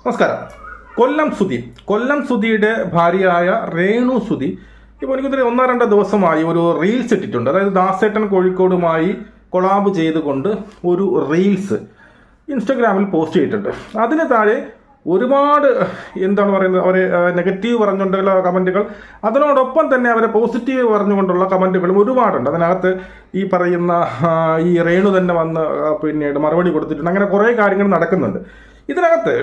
നമസ്കാരം. കൊല്ലം സുധിയുടെ ഭാര്യയായ രേണു സുധി ഇപ്പോൾ എനിക്കൊരു 1-2 ദിവസമായി ഒരു റീൽസ് ഇട്ടിട്ടുണ്ട്. അതായത് ദാസേട്ടൻ കോഴിക്കോടുമായി കൊളാബ് ചെയ്തുകൊണ്ട് ഒരു റീൽസ് ഇൻസ്റ്റഗ്രാമിൽ പോസ്റ്റ് ചെയ്തിട്ടുണ്ട്. അതിന് താഴെ ഒരുപാട് എന്താണ് പറയുന്നത്, അവരെ നെഗറ്റീവ് പറഞ്ഞുകൊണ്ടുള്ള കമൻറ്റുകൾ, അതിനോടൊപ്പം തന്നെ അവരെ പോസിറ്റീവ് പറഞ്ഞുകൊണ്ടുള്ള കമൻറ്റുകളും ഒരുപാടുണ്ട്. അതിനകത്ത് ഈ പറയുന്ന ഈ രേണു തന്നെ വന്ന് പിന്നീട് മറുപടി കൊടുത്തിട്ടുണ്ട്. അങ്ങനെ കുറേ കാര്യങ്ങൾ നടക്കുന്നുണ്ട് ഇതിനകത്ത്.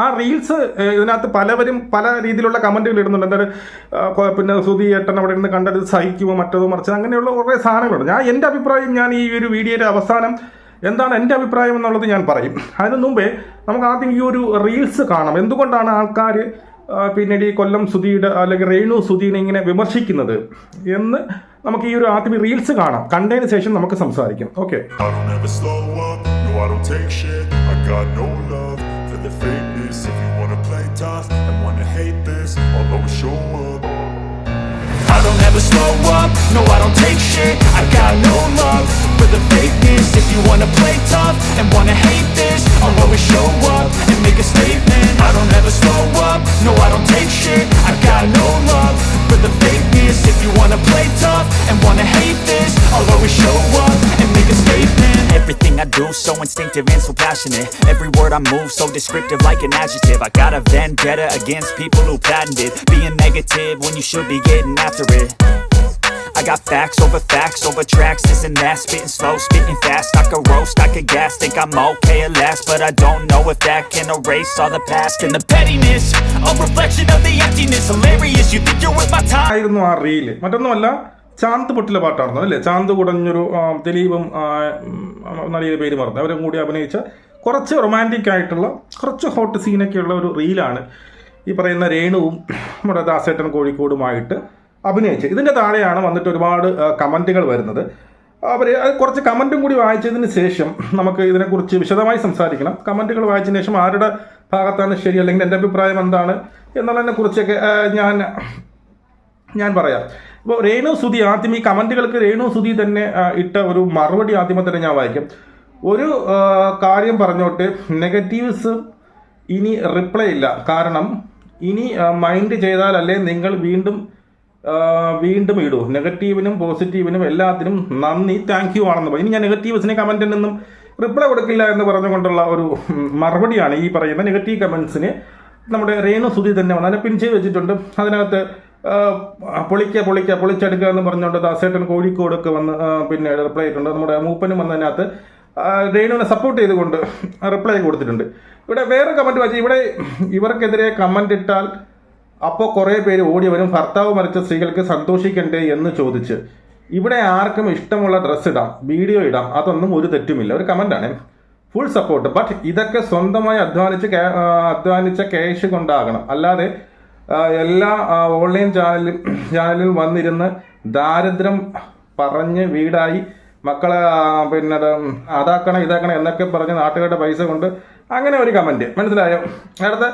ആ റീൽസ് ഇതിനകത്ത് പലവരും പല രീതിയിലുള്ള കമൻറ്റുകൾ ഇടുന്നുണ്ട്. എന്തായാലും പിന്നെ സുധി ഏട്ടൻ അവിടെ ഇരുന്ന് കണ്ടത് സഹിക്കുമോ മറ്റതോ മറിച്ച് അങ്ങനെയുള്ള കുറേ സാധനങ്ങളുണ്ട്. എൻ്റെ അഭിപ്രായം ഞാൻ ഈ ഒരു വീഡിയോയുടെ അവസാനം എന്താണ് എൻ്റെ അഭിപ്രായം എന്നുള്ളത് ഞാൻ പറയും. അതിന് മുമ്പേ നമുക്ക് ആദ്യം ഈ ഒരു റീൽസ് കാണാം. എന്തുകൊണ്ടാണ് ആൾക്കാർ പിന്നീട് ഈ കൊല്ലം സുധിയുടെ അല്ലെങ്കിൽ രേണു സുധീനെ ഇങ്ങനെ വിമർശിക്കുന്നത് എന്ന് നമുക്ക് ഈ ഒരു ആദ്യം റീൽസ് കാണാം. കണ്ടതിന് ശേഷം നമുക്ക് സംസാരിക്കാം. Okay. I don't ever slow up, no I don't take shit. I got no love for the fakeness. If you wanna play tough and wanna hate this, I'll always show up and make a statement. I don't ever slow up, no I don't take shit. I got no love for the fakeness. If you wanna play tough and wanna hate this, I'll always show up and make a statement. Everything I do so instinctive and so passionate. Every word I move so descriptive like an adjective. I got a vendetta against people who patented being negative when you should be getting after it. I got facts over tracks, this and that. Spitting slow, spitting fast. I could roast, I could gas. Think I'm okay at last, but I don't know if that can erase all the past and the pettiness. A reflection of the emptiness. Hilarious, you think you're with my time. ആയിരുന്നു ആ reel. മറ്റൊന്നുമല്ല, ചാന്ത് പൊട്ടിലെ പാട്ടായിരുന്നു അല്ലേ. ചാന്ത് കുടഞ്ഞൊരു ദിലീപും നടിയുടെ പേര് മറന്നു, അവരും കൂടി അഭിനയിച്ച കുറച്ച് റൊമാൻറ്റിക് ആയിട്ടുള്ള കുറച്ച് ഹോട്ട് സീനൊക്കെയുള്ള ഒരു റീലാണ് ഈ പറയുന്ന രേണുവും നമ്മുടെ ദാസേട്ടൻ കോഴിക്കോടുമായിട്ട് അഭിനയിച്ചത്. ഇതിൻ്റെ താഴെയാണ് വന്നിട്ട് ഒരുപാട് കമൻറ്റുകൾ വരുന്നത്. അവർ കുറച്ച് കമൻറ്റും കൂടി വായിച്ചതിന് ശേഷം നമുക്ക് ഇതിനെക്കുറിച്ച് വിശദമായി സംസാരിക്കണം. കമൻറ്റുകൾ വായിച്ചതിന് ശേഷം ആരുടെ ഭാഗത്താണ് ശരി അല്ലെങ്കിൽ എൻ്റെ അഭിപ്രായം എന്താണ് എന്നുള്ളതിനെ കുറിച്ചൊക്കെ ഞാൻ പറയാം. ഇപ്പോൾ രേണു സുധി ആദ്യം ഈ കമൻറ്റുകൾക്ക് രേണു സുധി തന്നെ ഇട്ട ഒരു മറുപടി ആദ്യമേ തന്നെ ഞാൻ വായിക്കും. ഒരു കാര്യം പറഞ്ഞോട്ട്, നെഗറ്റീവ്സ് ഇനി റിപ്ലൈ ഇല്ല. കാരണം ഇനി മൈൻഡ് ചെയ്താലല്ലേ നിങ്ങൾ വീണ്ടും ഇടൂ. നെഗറ്റീവിനും പോസിറ്റീവിനും എല്ലാത്തിനും നന്ദി, താങ്ക് യു ആണെന്ന് പറയും. ഇനി ഞാൻ നെഗറ്റീവ്സിന് കമൻറ്റിൽ നിന്നും റിപ്ലൈ കൊടുക്കില്ല എന്ന് പറഞ്ഞുകൊണ്ടുള്ള ഒരു മറുപടിയാണ് ഈ പറയുന്ന നെഗറ്റീവ് കമൻസിന് നമ്മുടെ രേണു സുധി തന്നെ വന്ന് അതിനെ പിൻ ചെയ്ത് വെച്ചിട്ടുണ്ട്. അതിനകത്ത് പൊളിച്ചെടുക്കുക എന്ന് പറഞ്ഞുകൊണ്ട് ദാസേട്ടൻ കോഴിക്കോടൊക്കെ വന്ന് പിന്നെ റിപ്ലൈ ചെയ്തിട്ടുണ്ട്. നമ്മുടെ മൂപ്പനും വന്നതിനകത്ത് രേണുവിനെ സപ്പോർട്ട് ചെയ്തുകൊണ്ട് റിപ്ലൈ കൊടുത്തിട്ടുണ്ട്. ഇവിടെ വേറെ കമൻറ്റ് വായിച്ചു. ഇവിടെ ഇവർക്കെതിരെ കമൻറ്റ് ഇട്ടാൽ അപ്പോൾ കുറേ പേര് ഓടി വരും, ഭർത്താവ് മരിച്ച സ്ത്രീകൾക്ക് സന്തോഷിക്കണ്ടേ എന്ന് ചോദിച്ച്. ഇവിടെ ആർക്കും ഇഷ്ടമുള്ള ഡ്രസ്സ് ഇടാം, വീഡിയോ ഇടാം, അതൊന്നും ഒരു തെറ്റുമില്ല. ഒരു കമൻറ്റാണ്, ഫുൾ സപ്പോർട്ട്. ബട്ട് ഇതൊക്കെ സ്വന്തമായി അധ്വാനിച്ച ക്യാഷ് കൊണ്ടാകണം. അല്ലാതെ എല്ലാ ഓൺലൈൻ ചാനലിൽ വന്നിരുന്ന് ദാരിദ്ര്യം പറഞ്ഞ് വീടായി മക്കളെ പിന്നെ അതാക്കണം ഇതാക്കണം എന്നൊക്കെ പറഞ്ഞ് നാട്ടുകാരുടെ പൈസ കൊണ്ട് അങ്ങനെ ഒരു കമൻറ്റ്. മനസ്സിലായോ? അടുത്ത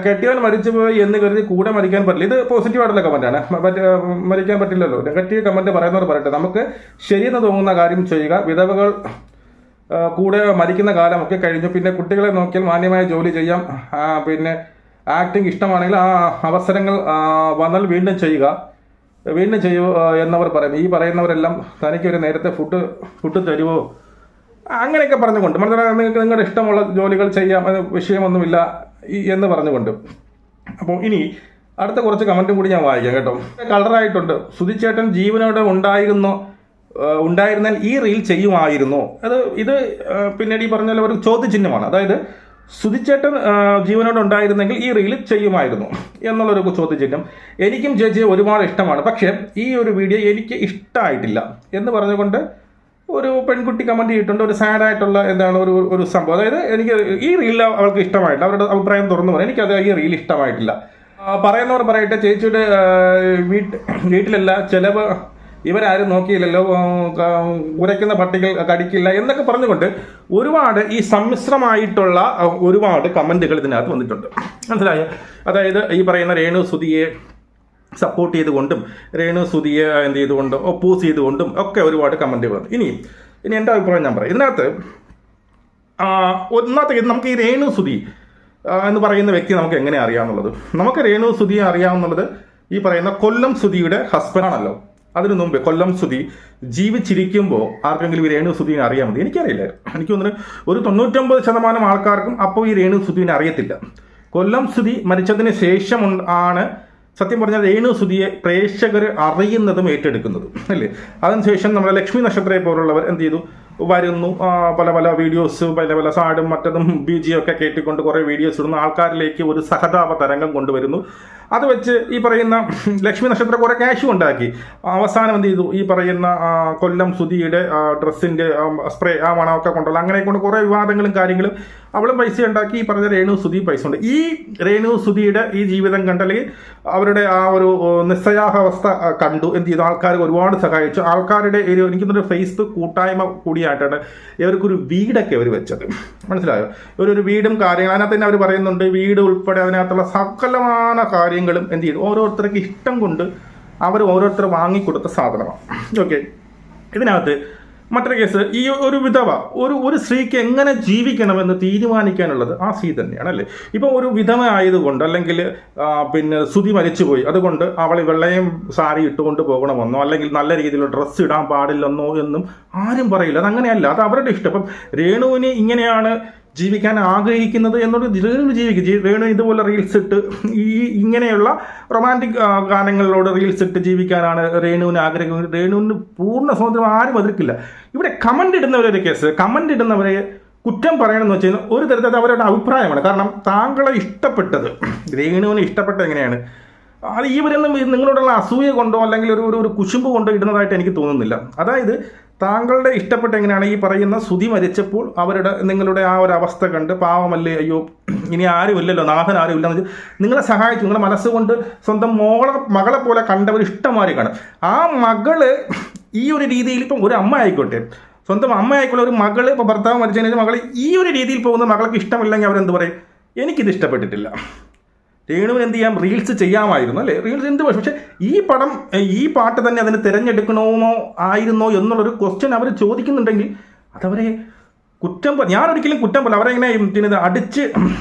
കെട്ടിയവൻ മരിച്ചുപോയി എന്ന് കരുതി കൂടെ മരിക്കാൻ പറ്റില്ല. ഇത് പോസിറ്റീവായിട്ടുള്ള കമൻറ്റാണ്. മരിക്കാൻ പറ്റില്ലല്ലോ. നെഗറ്റീവ് കമൻറ്റ് പറയുന്നവർ പറയട്ടെ. നമുക്ക് ശരിയെന്ന് തോന്നുന്ന കാര്യം ചെയ്യുക. വിധവകൾ കൂടെ മരിക്കുന്ന കാലമൊക്കെ കഴിഞ്ഞു. പിന്നെ കുട്ടികളെ നോക്കിയാൽ മാന്യമായ ജോലി ചെയ്യാം. പിന്നെ ആക്ടിങ് ഇഷ്ടമാണെങ്കിൽ ആ അവസരങ്ങൾ വന്നാൽ വീണ്ടും ചെയ്യൂ എന്നവർ പറയും. ഈ പറയുന്നവരെല്ലാം തനിക്കൊരു നേരത്തെ ഫുഡ് തരുമോ അങ്ങനെയൊക്കെ പറഞ്ഞുകൊണ്ട്, നിങ്ങൾക്ക് നിങ്ങളുടെ ഇഷ്ടമുള്ള ജോലികൾ ചെയ്യാം, അത് വിഷയമൊന്നുമില്ല എന്ന് പറഞ്ഞുകൊണ്ട്. അപ്പോൾ ഇനി അടുത്ത കുറച്ച് കമൻറ്റും കൂടി ഞാൻ വായിക്കാം കേട്ടോ. കളറായിട്ടുണ്ട്. സുധിച്ചേട്ടൻ ജീവനോടെ ഉണ്ടായിരുന്നാൽ ഈ റീൽ ചെയ്യുമായിരുന്നോ? ഇത് പിന്നീട് ഈ പറഞ്ഞ ഒരു ചോദ്യചിഹ്നമാണ്. അതായത് സുധിച്ചേട്ടൻ ജീവനോട് ഉണ്ടായിരുന്നെങ്കിൽ ഈ റീൽ ചെയ്യുമായിരുന്നു എന്നുള്ളൊരു ചോദ്യചിഹ്നം. എനിക്കും ചേച്ചിയെ ഒരുപാട് ഇഷ്ടമാണ്, പക്ഷേ ഈ ഒരു വീഡിയോ എനിക്ക് ഇഷ്ടമായിട്ടില്ല എന്ന് പറഞ്ഞുകൊണ്ട് ഒരു പെൺകുട്ടി കമൻറ്റ് ചെയ്തിട്ടുണ്ട്. ഒരു സാഡായിട്ടുള്ള എന്താണ് ഒരു സംഭവം. അതായത് എനിക്ക് ഈ റീൽ അവൾക്ക് ഇഷ്ടമായിട്ടില്ല. അവരുടെ അഭിപ്രായം തുറന്നു പറയാം. എനിക്കത് ഈ റീൽ ഇഷ്ടമായിട്ടില്ല. പറയുന്നവർ പറയട്ടെ, ചേച്ചിയുടെ വീട്ടിലല്ല ചിലവ് ഇവരാരും നോക്കിയില്ലല്ലോ, ഉരയ്ക്കുന്ന പട്ടികൾ കടിക്കില്ല എന്നൊക്കെ പറഞ്ഞുകൊണ്ട് ഒരുപാട് ഈ സമ്മിശ്രമായിട്ടുള്ള ഒരുപാട് കമൻറ്റുകൾ ഇതിനകത്ത് വന്നിട്ടുണ്ട്. മനസ്സിലായോ? അതായത് ഈ പറയുന്ന രേണു സുധിയെ സപ്പോർട്ട് ചെയ്തുകൊണ്ടും രേണു സുധിയെ എന്ത് ചെയ്തുകൊണ്ടും ഒപ്പോസ് ചെയ്തുകൊണ്ടും ഒക്കെ ഒരുപാട് കമൻറ്റുകളുണ്ട്. ഇനി എൻ്റെ അഭിപ്രായം ഞാൻ പറയാം. ഇതിനകത്ത് ഒന്നാമത്തെ നമുക്ക് ഈ രേണു സുധി എന്ന് പറയുന്ന വ്യക്തി നമുക്ക് എങ്ങനെ അറിയാമെന്നുള്ളത്, നമുക്ക് രേണു സുധിയെ അറിയാവുന്നത് ഈ പറയുന്ന കൊല്ലം സുധിയുടെ ഹസ്ബൻഡാണല്ലോ. അതിനു മുമ്പ് കൊല്ലം സുധി ജീവിച്ചിരിക്കുമ്പോൾ ആർക്കെങ്കിലും ഈ രേണു സുധീനെ അറിയാൻ മതി? എനിക്കറിയില്ലായിരുന്നു. എനിക്ക് തോന്നുന്നു ഒരു 99% ആൾക്കാർക്കും അപ്പോൾ ഈ രേണു സുധീനെ അറിയത്തില്ല. കൊല്ലം സുധി മരിച്ചതിന് ശേഷം ആണ് സത്യം പറഞ്ഞാൽ രേണു സുധിയെ പ്രേക്ഷകർ അറിയുന്നതും ഏറ്റെടുക്കുന്നതും അല്ലേ. അതിനുശേഷം നമ്മുടെ ലക്ഷ്മി നക്ഷത്രയെ പോലുള്ളവർ എന്ത് ചെയ്തു, വരുന്നു, പല പല വീഡിയോസ്, പല സാഡും മറ്റതും BGM ഒക്കെ കേട്ടിക്കൊണ്ട് കുറേ വീഡിയോസ് ഇടുന്നു, ആൾക്കാരിലേക്ക് ഒരു സഹതാപ തരംഗം കൊണ്ടുവരുന്നു. അത് വെച്ച് ഈ പറയുന്ന ലക്ഷ്മി നക്ഷത്രം കുറേ ക്യാഷും ഉണ്ടാക്കി. അവസാനം എന്ത് ചെയ്തു, ഈ പറയുന്ന കൊല്ലം സുധിയുടെ ഡ്രസ്സിൻ്റെ സ്പ്രേ ആ മണമൊക്കെ കൊണ്ടുള്ള അങ്ങനെ കൊണ്ട് കുറേ വിവാദങ്ങളും കാര്യങ്ങളും അവളും പൈസ ഉണ്ടാക്കി. ഈ പറഞ്ഞ രേണു സുധി പൈസ ഉണ്ട്. ഈ രേണു സുധിയുടെ ഈ ജീവിതം കണ്ട് അല്ലെങ്കിൽ അവരുടെ ആ ഒരു നിസ്സഹായാവസ്ഥ കണ്ടു എന്ത് ചെയ്തു, ആൾക്കാർ ഒരുപാട് സഹായിച്ചു. ആൾക്കാരുടെ എനിക്ക് തോന്നുന്നു ഫേസ്ബുക്ക് കൂട്ടായ്മ കൂടിയായിട്ടാണ് ഇവർക്കൊരു വീടൊക്കെ അവർ വെച്ചത്. മനസ്സിലായോ? ഒരു വീടും കാര്യങ്ങളും അതിനകത്ത് തന്നെ അവർ പറയുന്നുണ്ട്. വീട് ഉൾപ്പെടെ അതിനകത്തുള്ള സകലമായ കാര്യങ്ങളും എന്ത് ചെയ്തു, ഓരോരുത്തർക്ക് ഇഷ്ടം കൊണ്ട് അവർ ഓരോരുത്തർ വാങ്ങിക്കൊടുത്ത സാധനമാണ്. ഓക്കെ, ഇതിനകത്ത് മറ്റൊരു കേസ്, ഈ ഒരു വിധവ ഒരു സ്ത്രീക്ക് എങ്ങനെ ജീവിക്കണമെന്ന് തീരുമാനിക്കാനുള്ളത് ആ സ്ത്രീ തന്നെയാണ് അല്ലേ. ഇപ്പോൾ ഒരു വിധവ ആയതുകൊണ്ട് അല്ലെങ്കിൽ പിന്നെ സുധി മരിച്ചുപോയി അതുകൊണ്ട് അവൾ വെള്ളയും സാരി ഇട്ടുകൊണ്ട് പോകണമെന്നോ അല്ലെങ്കിൽ നല്ല രീതിയിലുള്ള ഡ്രസ്സ് ഇടാൻ പാടില്ലെന്നോ എന്നും ആരും പറയില്ല. അതങ്ങനെയല്ല, അത് അവരുടെ ഇഷ്ടം. ഇപ്പം രേണുവിന് ഇങ്ങനെയാണ് ജീവിക്കാൻ ആഗ്രഹിക്കുന്നത് എന്നോട് രേണു ജീവിക്കും. രേണു ഇതുപോലെ റീൽസ് ഇട്ട് ഇങ്ങനെയുള്ള റൊമാൻറ്റിക് ഗാനങ്ങളിലോട് റീൽസ് ഇട്ട് ജീവിക്കാനാണ് രേണുവിന് ആഗ്രഹിക്കുന്നത്. രേണുവിന് പൂർണ്ണ സ്വാതന്ത്ര്യം ആരും എതിർക്കില്ല. ഇവിടെ കമൻ്റ് ഇടുന്നവരൊരു കേസ്, കമൻ്റ് ഇടുന്നവരെ കുറ്റം പറയണമെന്ന് വെച്ച് കഴിഞ്ഞാൽ ഒരു തരത്തിൽ അവരുടെ അഭിപ്രായമാണ്. കാരണം താങ്കളെ ഇഷ്ടപ്പെട്ടത്, രേണുവിനെ ഇഷ്ടപ്പെട്ടത് എങ്ങനെയാണ്, അത് ഇവരൊന്നും നിങ്ങളോടുള്ള അസൂയ കൊണ്ടോ അല്ലെങ്കിൽ ഒരു കുശുമ്പ് കൊണ്ടോ ഇടുന്നതായിട്ട് എനിക്ക് തോന്നുന്നില്ല. അതായത് താങ്കളുടെ ഇഷ്ടപ്പെട്ട എങ്ങനെയാണ് ഈ പറയുന്ന സുധി മരിച്ചപ്പോൾ നിങ്ങളുടെ ആ ഒരു അവസ്ഥ കണ്ട് പാവമല്ലേ, അയ്യോ ഇനി ആരുമില്ലല്ലോ, നാഥൻ ആരുമില്ല എന്ന് നിങ്ങളെ സഹായിച്ചു. നിങ്ങളുടെ മനസ്സുകൊണ്ട് സ്വന്തം മകളെ പോലെ കണ്ടവർ ഇഷ്ടമാരി കാണും. ആ മകള് ഈ ഒരു രീതിയിൽ ഇപ്പം ഒരു അമ്മ ആയിക്കോട്ടെ, സ്വന്തം അമ്മ ആയിക്കോട്ടെ, ഒരു മകള് ഇപ്പോൾ ഭർത്താവ് മരിച്ചതിന് മകൾ ഈ ഒരു രീതിയിൽ പോകുന്ന മകൾക്ക് ഇഷ്ടമില്ലെങ്കിൽ അവരെന്ത് പറയും, എനിക്കിത് ഇഷ്ടപ്പെട്ടിട്ടില്ല. രേണുവിന് എന്ത് ചെയ്യാം, റീൽസ് ചെയ്യാമായിരുന്നു അല്ലേ, റീൽസ് എന്ത്. പക്ഷേ ഈ പാട്ട് തന്നെ അതിന് തിരഞ്ഞെടുക്കണമോ ആയിരുന്നോ എന്നുള്ളൊരു ക്വസ്റ്റ്യൻ അവർ ചോദിക്കുന്നുണ്ടെങ്കിൽ അതവരെ ഞാനൊരിക്കലും കുറ്റം പോലെ അവരെ ഇങ്ങനെ അടിച്ച്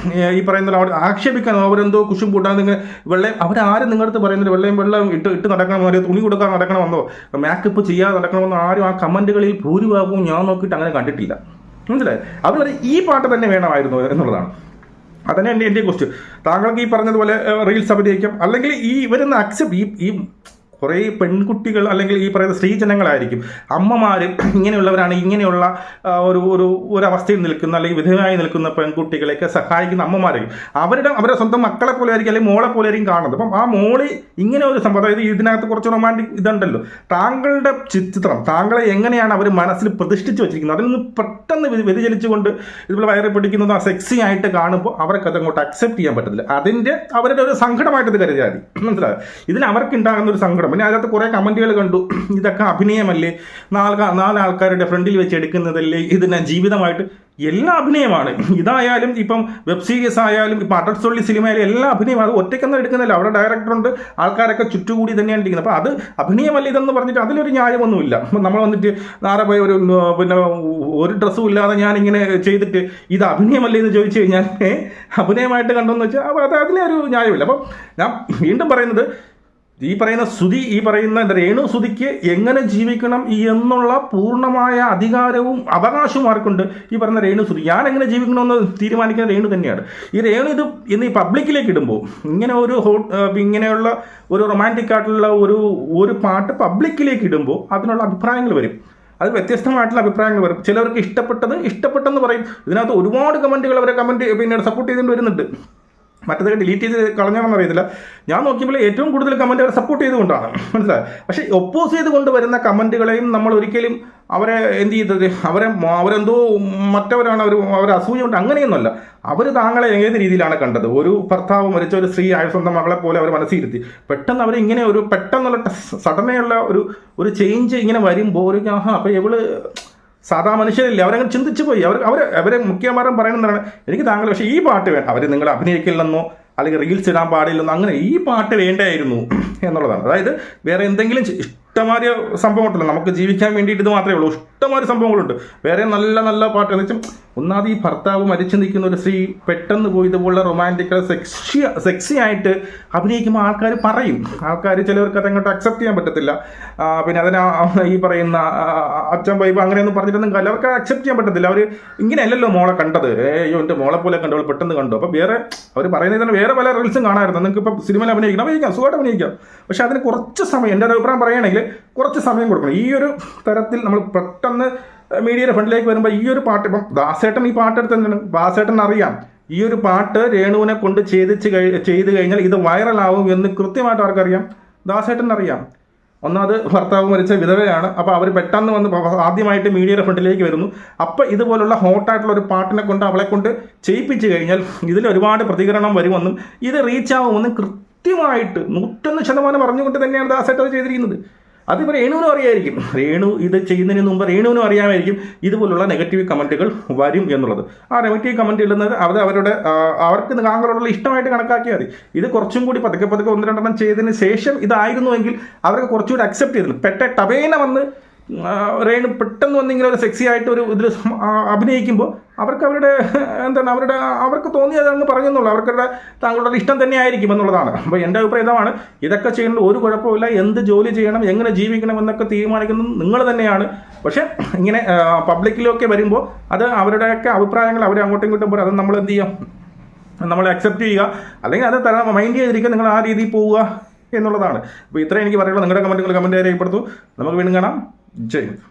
ഈ പറയുന്ന അവർ ആക്ഷേപിക്കാനോ അവരെന്തോ കുശും കൂട്ടാൻ നിങ്ങൾ വെള്ളം അവരാരും നിങ്ങളടുത്ത് പറയുന്നത് വെള്ളം ഇട്ട് നടക്കണമെന്നോ തുണി കൊടുക്കാൻ നടക്കണമെന്നോ മേക്കപ്പ് ചെയ്യാതെ നടക്കണമെന്നോ ആരും ആ കമൻറ്റുകളിൽ ഭൂരിഭാഗവും ഞാൻ നോക്കിയിട്ട് അങ്ങനെ കണ്ടിട്ടില്ല. മനസ്സിലായി? അവർ ഈ പാട്ട് തന്നെ വേണമായിരുന്നു എന്നുള്ളതാണ്. അതന്നെ എൻ്റെ ക്വസ്റ്റ്യൻ. താങ്കൾക്ക് ഈ പറഞ്ഞതുപോലെ റീൽസ് അഭിനയിക്കാം, അല്ലെങ്കിൽ ഇവരൊന്ന് അക്സെപ്റ്റ് ഈ കുറേ പെൺകുട്ടികൾ അല്ലെങ്കിൽ ഈ പറയുന്ന സ്ത്രീജനങ്ങളായിരിക്കും, അമ്മമാർ ഇങ്ങനെയുള്ളവരാണ്, ഇങ്ങനെയുള്ള ഒരവസ്ഥയിൽ നിൽക്കുന്ന അല്ലെങ്കിൽ വിധവയായി നിൽക്കുന്ന പെൺകുട്ടികളെയൊക്കെ സഹായിക്കുന്ന അമ്മമാരായിരിക്കും. അവരുടെ സ്വന്തം മക്കളെ പോലെ ആയിരിക്കും അല്ലെങ്കിൽ മോളെ പോലെ ആയിരിക്കും കാണുന്നത്. അപ്പം ആ മോളി ഇങ്ങനെ ഒരു സംഭവം, അതായത് ഇതിനകത്ത് കുറച്ച് റൊമാൻറ്റിക് ഇതുണ്ടല്ലോ, താങ്കളുടെ ചിത്രം താങ്കളെ എങ്ങനെയാണ് അവർ മനസ്സിൽ പ്രതിഷ്ഠിച്ച് വെച്ചിരിക്കുന്നത്, അതിൽ നിന്ന് പെട്ടെന്ന് വ്യതിചലിച്ചുകൊണ്ട് ഇതുപോലെ വയറ് പിടിക്കുന്നത് ആ സെക്സി ആയിട്ട് കാണുമ്പോൾ അവർക്ക് അതങ്ങോട്ട് അക്സെപ്റ്റ് ചെയ്യാൻ പറ്റത്തില്ല. അവരുടെ ഒരു സങ്കടമായിട്ട് ഇത് കരുതിയാൽ മതി. മനസ്സിലായോ? ഇതിന് അവർക്കുണ്ടാകുന്ന ഒരു സങ്കടം. പിന്നെ അതിനകത്ത് കുറേ കമൻറ്റുകൾ കണ്ടു, ഇതൊക്കെ അഭിനയമല്ലേ, നാലാൾക്കാരുടെ ഫ്രണ്ടിൽ വെച്ച് എടുക്കുന്നതല്ലേ, ഇതിനെ ജീവിതമായിട്ട് എല്ലാ അഭിനയമാണ്. ഇതായാലും ഇപ്പം വെബ് സീരീസ് ആയാലും ഇപ്പം അടർസൊള്ളി സിനിമയിലും എല്ലാ അഭിനയമാണ്. അത് ഒറ്റയ്ക്കൊന്നും എടുക്കുന്നില്ല, അവിടെ ഡയറക്ടറുണ്ട്, ആൾക്കാരൊക്കെ ചുറ്റുകൂടി തന്നെയാണ് ഇരിക്കുന്നത്. അപ്പോൾ അത് അഭിനയമല്ല ഇതെന്ന് പറഞ്ഞിട്ട് അതിലൊരു ന്യായമൊന്നുമില്ല. നമ്മൾ വന്നിട്ട് നാളെ പോയി ഒരു ഡ്രസ്സും ഇല്ലാതെ ഞാനിങ്ങനെ ചെയ്തിട്ട് ഇത് അഭിനയമല്ലേ എന്ന് ചോദിച്ചു കഴിഞ്ഞാൽ അഭിനയമായിട്ട് കണ്ടെന്ന് വെച്ചാൽ അത് അതിലൊരു ന്യായമില്ല. അപ്പം ഞാൻ വീണ്ടും പറയുന്നത്, ഈ പറയുന്ന രേണു സുധിക്ക് എങ്ങനെ ജീവിക്കണം എന്നുള്ള പൂർണ്ണമായ അധികാരവും അവകാശവും ആർക്കുണ്ട്? ഈ പറയുന്ന രേണു സുധി. ഞാൻ എങ്ങനെ ജീവിക്കണമെന്ന് തീരുമാനിക്കുന്ന രേണു തന്നെയാണ്. ഈ രേണു ഇന്ന് ഈ പബ്ലിക്കിലേക്ക് ഇടുമ്പോൾ ഇങ്ങനെയുള്ള ഒരു റൊമാൻറ്റിക് ആയിട്ടുള്ള ഒരു പാട്ട് പബ്ലിക്കിലേക്ക് ഇടുമ്പോൾ അതിനുള്ള അഭിപ്രായങ്ങൾ വരും. അത് വ്യത്യസ്തമായിട്ടുള്ള അഭിപ്രായങ്ങൾ വരും. ചിലവർക്ക് ഇഷ്ടപ്പെട്ടെന്ന് പറയും. ഇതിനകത്ത് ഒരുപാട് കമൻറ്റുകൾ അവരെ പിന്നെ സപ്പോർട്ട് ചെയ്തുകൊണ്ട് വരുന്നുണ്ട്. മറ്റേതൊക്കെ ഡിലീറ്റ് ചെയ്ത് കളഞ്ഞാണെന്ന് അറിയത്തില്ല. ഞാൻ നോക്കിയപ്പോൾ ഏറ്റവും കൂടുതൽ കമൻറ്റ് അവരെ സപ്പോർട്ട് ചെയ്തുകൊണ്ടാണ്. മനസ്സിലായി? പക്ഷേ ഒപ്പോസ് ചെയ്ത് കൊണ്ടുവരുന്ന കമൻറ്റുകളെയും നമ്മൾ ഒരിക്കലും അവരെ എന്ത് ചെയ്തത്, അവരെന്തോ മറ്റവരാണ്, അവരെ അസൂയ കൊണ്ട് അങ്ങനെയൊന്നുമല്ല. അവർ താങ്കളെ ഏത് രീതിയിലാണ് കണ്ടത്, ഒരു ഭർത്താവ് മരിച്ച ഒരു സ്ത്രീ ആയ സ്വന്തം മകളെ പോലെ അവർ മനസ്സിരുത്തി. പെട്ടെന്ന് അവരിങ്ങനെ പെട്ടെന്നുള്ള സഡനെയുള്ള ഒരു ചേഞ്ച് ഇങ്ങനെ വരുമ്പോൾ അപ്പോൾ ഇവള് സാധാ മനുഷ്യരില്ല, അവരങ്ങനെ ചിന്തിച്ചു പോയി. അവരെ മുഖ്യമാരും പറയുന്നതാണ് എനിക്ക് താങ്കൾ പക്ഷേ ഈ പാട്ട് വേണം, അവർ നിങ്ങൾ അഭിനയിക്കില്ലെന്നോ അല്ലെങ്കിൽ റീൽസ് ഇടാൻ പാടില്ലെന്ന്, അങ്ങനെ ഈ പാട്ട് വേണ്ടായിരുന്നു എന്നുള്ളതാണ്. അതായത് വേറെ എന്തെങ്കിലും ഇഷ്ടമാതിരി സംഭവം ഉണ്ടല്ലോ, നമുക്ക് ജീവിക്കാൻ വേണ്ടിയിട്ട് ഇത് മാത്രമേ ഉള്ളൂ, ഇഷ്ടമാതിരി സംഭവങ്ങളുണ്ട്. വേറെ നല്ല നല്ല പാട്ട് എന്ന് വെച്ചാൽ ഒന്നാമത് ഈ ഭർത്താവ് മരിച്ചു നിൽക്കുന്ന ഒരു സ്ത്രീ പെട്ടെന്ന് പോയി ഇതുപോലുള്ള റൊമാൻറ്റിക് സെക്സി ആയിട്ട് അഭിനയിക്കുമ്പോൾ ആൾക്കാർ പറയും, ചിലവർക്ക് അതങ്ങോട്ട് അക്സെപ്റ്റ് ചെയ്യാൻ പറ്റത്തില്ല. പിന്നെ അതിന് ഈ പറയുന്ന അച്ഛൻ വൈബ് അങ്ങനെയൊന്നും പറഞ്ഞിട്ടൊന്നും കാര്യമില്ല, അവർക്ക് അക്സെപ്റ്റ് ചെയ്യാൻ പറ്റത്തില്ല. അവർ ഇങ്ങനെയല്ലല്ലോ മോളെ കണ്ടത്, അയ്യോ എൻ്റെ മോളെ പോലെ കണ്ടു, അവൾ പെട്ടെന്ന് കണ്ടു. അപ്പോൾ വേറെ അവർ പറയുന്നത് തന്നെ വേറെ പല റീൽസും കാണാമായിരുന്നു. നിങ്ങൾക്ക് ഇപ്പോൾ സിനിമയിൽ അഭിനയിക്കാം, സുഖമായിട്ട് അഭിനയിക്കാം. പക്ഷെ അതിന് കുറച്ച് സമയം, എൻ്റെ ഒരു അഭിപ്രായം പറയുകയാണെങ്കിൽ കുറച്ച് സമയം കൊടുക്കണം. ഈ ഒരു തരത്തിൽ നമ്മൾ പെട്ടെന്ന് മീഡിയയുടെ ഫ്രണ്ടിലേക്ക് വരുമ്പോൾ ഈ ഒരു പാട്ട്, ഇപ്പം ദാസേട്ടൻ ഈ പാട്ടെടുത്ത് എന്താണ്, ദാസേട്ടൻ അറിയാം ഈ ഒരു പാട്ട് രേണുവിനെ കൊണ്ട് ചെയ്ത് കഴിഞ്ഞാൽ ഇത് വൈറലാവും എന്ന് കൃത്യമായിട്ട് ആർക്കറിയാം, ദാസേട്ടൻ അറിയാം. ഒന്നാമത് ഭർത്താവ് മരിച്ച വിധവയാണ്. അപ്പോൾ അവർ പെട്ടെന്ന് വന്ന് ആദ്യമായിട്ട് മീഡിയയുടെ ഫ്രണ്ടിലേക്ക് വരുന്നു. അപ്പോൾ ഇതുപോലുള്ള ഹോട്ടായിട്ടുള്ള ഒരു പാട്ടിനെ കൊണ്ട് അവളെ കൊണ്ട് ചെയ്യിപ്പിച്ച് കഴിഞ്ഞാൽ ഇതിൽ ഒരുപാട് പ്രതികരണം വരുമെന്നും ഇത് റീച്ച് ആവുമെന്നും കൃത്യമായിട്ട് 101% പറഞ്ഞുകൊണ്ട് തന്നെയാണ് ദാസേട്ടൻ അത് ചെയ്തിരിക്കുന്നത്. അതിപ്പോൾ രേണുവിനും അറിയായിരിക്കും, രേണു ഇത് ചെയ്യുന്നതിന് മുമ്പ് രേണുവിനും അറിയാമായിരിക്കും ഇതുപോലുള്ള നെഗറ്റീവ് കമൻറ്റുകൾ വരും എന്നുള്ളത്. ആ നെഗറ്റീവ് കമൻറ്റ് ഇടുന്നത് അവർക്ക് താങ്കളോടുള്ള ഇഷ്ടമായിട്ട് കണക്കാക്കിയാൽ മതി. ഇത് കുറച്ചും കൂടി പതുക്കെ 1-2 ചെയ്തതിന് ശേഷം ഇതായിരുന്നുവെങ്കിൽ അവർക്ക് കുറച്ചുകൂടി അക്സെപ്റ്റ് ചെയ്തിരുന്നു. ടവേന വന്ന് രേണു പെട്ടെന്ന് വന്നിങ്ങനെ ഒരു സെക്സി ആയിട്ട് ഒരു ഇതിൽ അഭിനയിക്കുമ്പോൾ അവർക്ക് അവർക്ക് തോന്നിയത് അങ്ങ് പറഞ്ഞെന്നുള്ളൂ, അവർക്ക് താങ്കളുടെ ഇഷ്ടം തന്നെ ആയിരിക്കും എന്നുള്ളതാണ്. അപ്പോൾ എൻ്റെ അഭിപ്രായം ഇതാണ്, ഇതൊക്കെ ചെയ്യേണ്ട ഒരു കുഴപ്പമില്ല. എന്ത് ജോലി ചെയ്യണം, എങ്ങനെ ജീവിക്കണം എന്നൊക്കെ തീരുമാനിക്കുന്നത് നിങ്ങൾ തന്നെയാണ്. പക്ഷേ ഇങ്ങനെ പബ്ലിക്കിലൊക്കെ വരുമ്പോൾ അത് അവരുടെയൊക്കെ അഭിപ്രായങ്ങൾ അവർ അങ്ങോട്ടും ഇങ്ങോട്ടും പോലും അത് നമ്മൾ എന്ത് ചെയ്യാം, നമ്മൾ അക്സെപ്റ്റ് ചെയ്യുക, അല്ലെങ്കിൽ അത് മൈൻഡ് ചെയ്തിരിക്കുക, നിങ്ങൾ ആ രീതിയിൽ പോവുക എന്നുള്ളതാണ്. അപ്പോൾ ഇത്രയും എനിക്ക് പറയുള്ളൂ. നിങ്ങളുടെ കമൻറ്റുകൾ കമൻറ്റ് രേഖപ്പെടുത്തു. നമുക്ക് വീണ്ടും കാണാം. ജയ് ഹിന്ദ്.